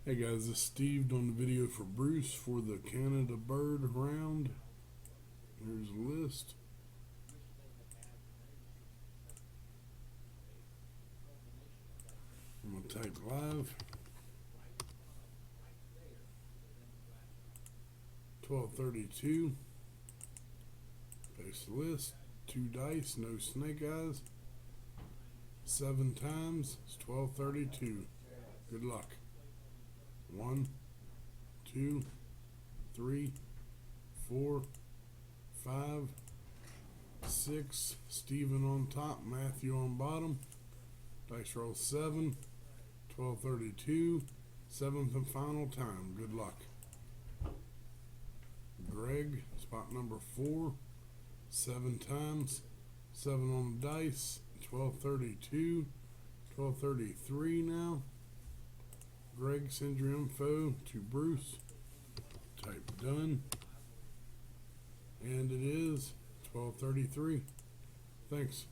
Hey guys, this is Steve doing the video for Bruce for the Canada Bird round. Here's a list. I'm going to type live. 1232. Paste the list. 2 dice, no snake eyes. 7 times. It's 1232. Good luck. 1, 2, 3, 4, 5, 6. Stephen on top, Matthew on bottom. Dice roll 7, 1232. 7th and final time. Good luck. Greg, spot number 4. 7 times. 7 on the dice. 1232. 1233 now. Greg, send your info to Bruce. Type done. And it is 1233. Thanks.